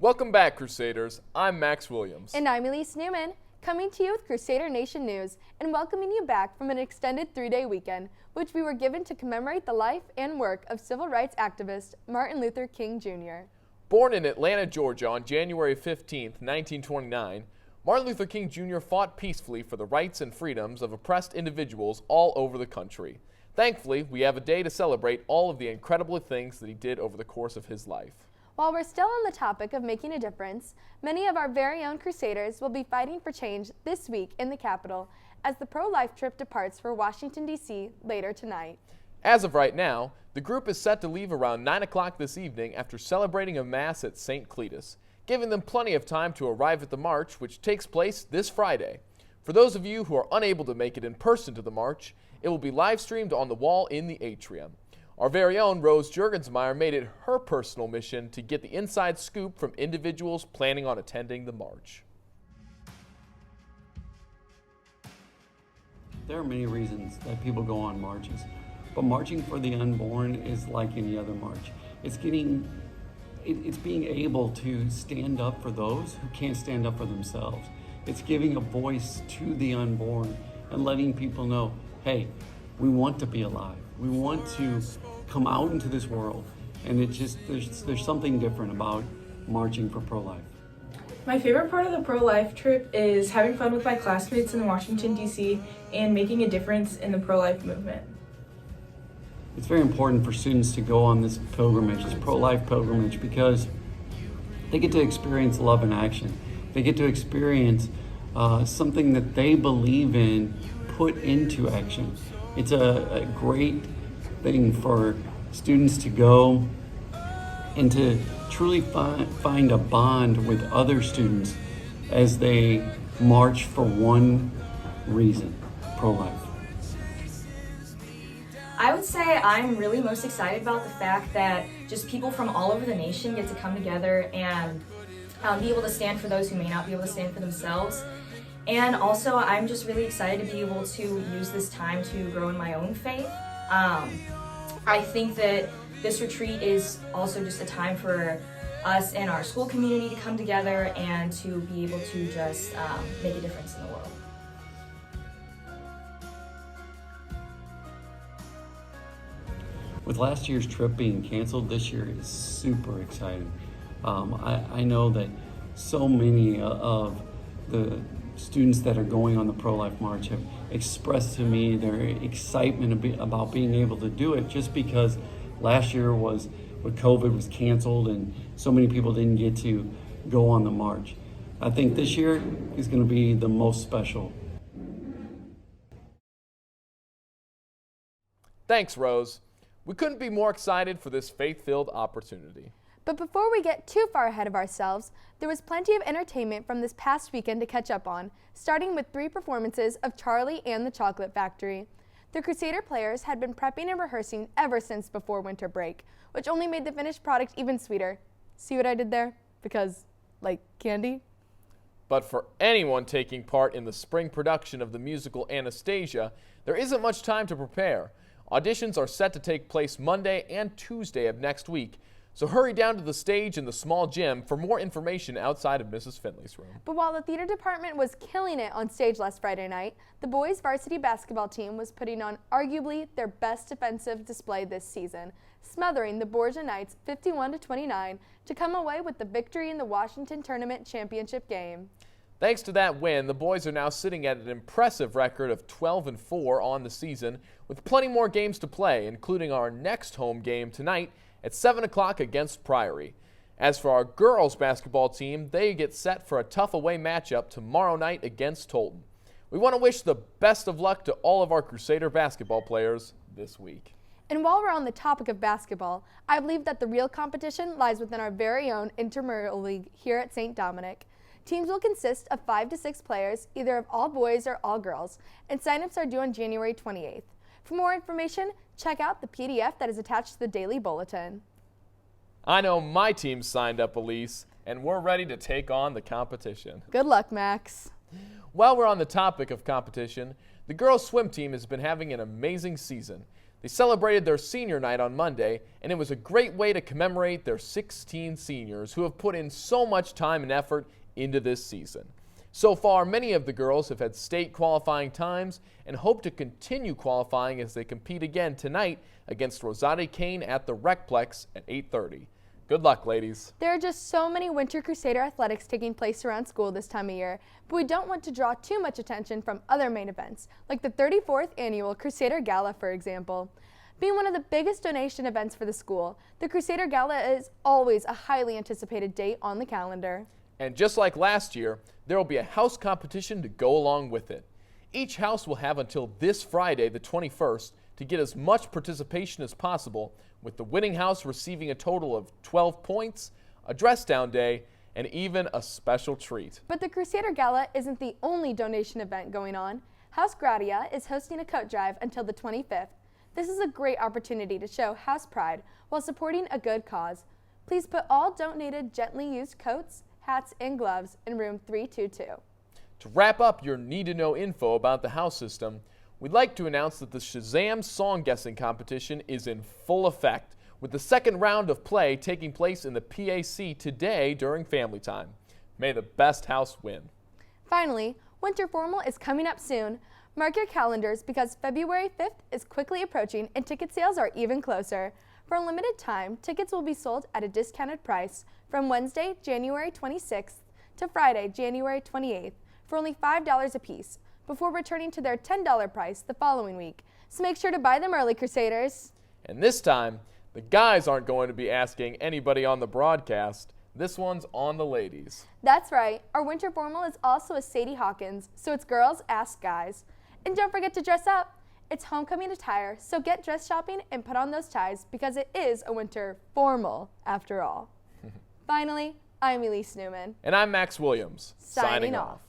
Welcome back, Crusaders. I'm Max Williams. And I'm Elise Newman, coming to you with Crusader Nation News and welcoming you back from an extended 3-day weekend, which we were given to commemorate the life and work of civil rights activist Martin Luther King Jr. Born in Atlanta, Georgia on January 15, 1929, Martin Luther King Jr. fought peacefully for the rights and freedoms of oppressed individuals all over the country. Thankfully, we have a day to celebrate all of the incredible things that he did over the course of his life. While we're still on the topic of making a difference, many of our very own Crusaders will be fighting for change this week in the Capitol as the ProLife Trip departs for Washington, D.C. later tonight. As of right now, the group is set to leave around 9 o'clock this evening after celebrating a Mass at St. Cletus, giving them plenty of time to arrive at the march, which takes place this Friday. For those of you who are unable to make it in person to the march, it will be live streamed on the wall in the atrium. Our very own Rose Juergensmeyer made it her personal mission to get the inside scoop from individuals planning on attending the march. There are many reasons that people go on marches, but marching for the unborn is like any other march. It's being able to stand up for those who can't stand up for themselves. It's giving a voice to the unborn and letting people know, hey, we want to be alive. We want to come out into this world, and there's something different about marching for pro-life. My favorite part of the pro-life trip is having fun with my classmates in Washington, D.C. and making a difference in the pro-life movement. It's very important for students to go on this pilgrimage, this pro-life pilgrimage, because they get to experience love in action. They get to experience something that they believe in put into action. It's a great thing for students to go and to truly find a bond with other students as they march for one reason, pro-life. I would say I'm really most excited about the fact that just people from all over the nation get to come together and be able to stand for those who may not be able to stand for themselves. And also, I'm just really excited to be able to use this time to grow in my own faith. I think that this retreat is also just a time for us and our school community to come together and to be able to just make a difference in the world. With last year's trip being canceled, this year is super exciting. I know that so many of the students that are going on the pro-life march have expressed to me their excitement about being able to do it, just because last year was when COVID was canceled and so many people didn't get to go on the march. I think this year is going to be the most special. Thanks, Rose. We couldn't be more excited for this faith-filled opportunity. But before we get too far ahead of ourselves, there was plenty of entertainment from this past weekend to catch up on, starting with 3 performances of Charlie and the Chocolate Factory. The Crusader players had been prepping and rehearsing ever since before winter break, which only made the finished product even sweeter. See what I did there? Because, like candy? But for anyone taking part in the spring production of the musical Anastasia, there isn't much time to prepare. Auditions are set to take place Monday and Tuesday of next week, so hurry down to the stage in the small gym for more information outside of Mrs. Finley's room. But while the theater department was killing it on stage last Friday night, the boys' varsity basketball team was putting on arguably their best defensive display this season, smothering the Borgia Knights 51-29 to come away with the victory in the Washington Tournament Championship game. Thanks to that win, the boys are now sitting at an impressive record of 12-4 on the season, with plenty more games to play, including our next home game tonight at 7 o'clock against Priory. As for our girls basketball team, they get set for a tough away matchup tomorrow night against Tolton. We want to wish the best of luck to all of our Crusader basketball players this week. And while we're on the topic of basketball, I believe that the real competition lies within our very own intramural league here at St. Dominic. Teams will consist of 5 to 6 players, either of all boys or all girls, and signups are due on January 28th. For more information, check out the PDF that is attached to the daily bulletin. I know my team's signed up, Elise, and we're ready to take on the competition. Good luck, Max. While we're on the topic of competition, the girls' swim team has been having an amazing season. They celebrated their senior night on Monday, and it was a great way to commemorate their 16 seniors who have put in so much time and effort into this season. So far, many of the girls have had state qualifying times and hope to continue qualifying as they compete again tonight against Rosati Kane at the Recplex at 8:30. Good luck, ladies. There are just so many Winter Crusader athletics taking place around school this time of year, but we don't want to draw too much attention from other main events, like the 34th Annual Crusader Gala, for example. Being one of the biggest donation events for the school, the Crusader Gala is always a highly anticipated date on the calendar. And just like last year, there will be a house competition to go along with it. Each house will have until this Friday, the 21st, to get as much participation as possible, with the winning house receiving a total of 12 points, a dress down day, and even a special treat. But the Crusader Gala isn't the only donation event going on. House Gratia is hosting a coat drive until the 25th. This is a great opportunity to show house pride while supporting a good cause. Please put all donated gently used coats, hats, and gloves in room 322. To wrap up your need-to-know info about the house system, we'd like to announce that the Shazam song guessing competition is in full effect, with the second round of play taking place in the PAC today during family time. May the best house win. Finally, Winter Formal is coming up soon. Mark your calendars because February 5th is quickly approaching and ticket sales are even closer. For a limited time, tickets will be sold at a discounted price from Wednesday, January 26th to Friday, January 28th for only $5 a piece, before returning to their $10 price the following week. So make sure to buy them early, Crusaders. And this time, the guys aren't going to be asking anybody on the broadcast. This one's on the ladies. That's right. Our Winter Formal is also a Sadie Hawkins, so it's girls ask guys. And don't forget to dress up. It's homecoming attire, so get dress shopping and put on those ties because it is a Winter Formal after all. Finally, I'm Elise Newman. And I'm Max Williams, Signing off.